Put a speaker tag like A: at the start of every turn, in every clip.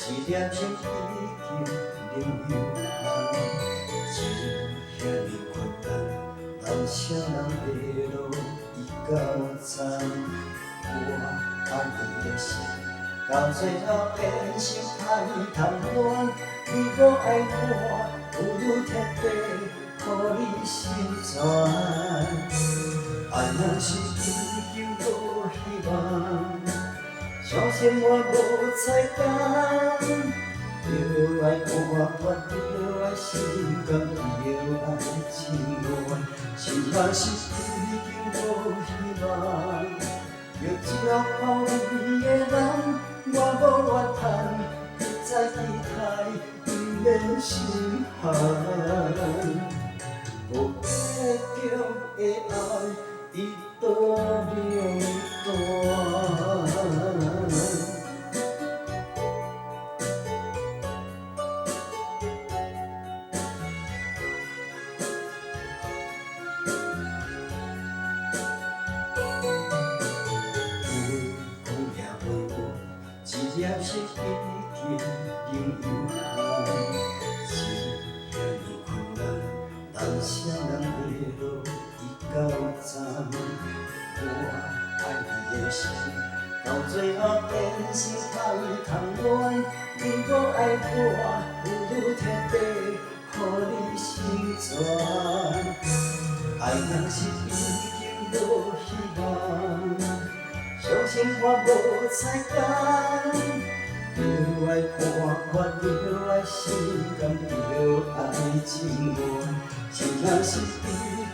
A: 一粒心已经冷又寒，只遐尼困难，难啥人会落伊到站？我爱你的心，到最后变成歹谈恋，你无爱我，不如特地予你心酸。爱若是已经无希望，相信我无再等。着爱看破，着爱心甘，着爱情愿，心若是已经无希望，着一个可你的人，我无怨叹，不再期待，不免心寒。无结局的爱，伊多两段。一粒心已经冷又寒，是遐尼困难，难啥人会落伊到站？我爱你的心，到最后变成歹谈恋。你无爱我，不如特地予你心酸。爱若是已经无希望，相信我无再等。着爱看破，着爱心甘，着爱情愿。心若是已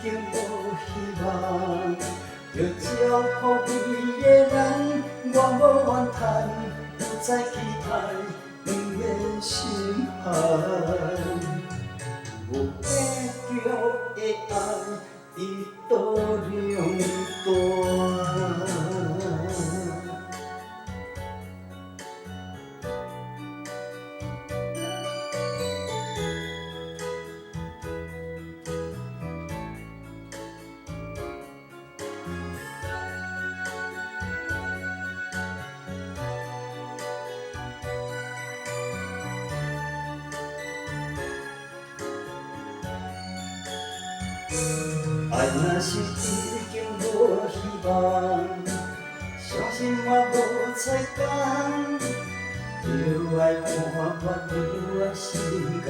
A: 经无希望，着照顾你的人，我无怨叹，不再期待，不免心寒。无结局的爱，伊多两段。爱若是已经无希望，相信我无再等。着爱看破，着爱心甘，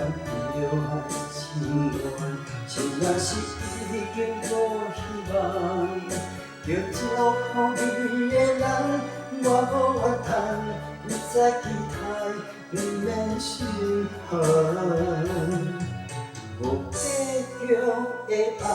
A: 着爱情愿。心若是已经无希望，着照顾你的人，我无怨叹，不再期待，不免心寒。无结局的爱。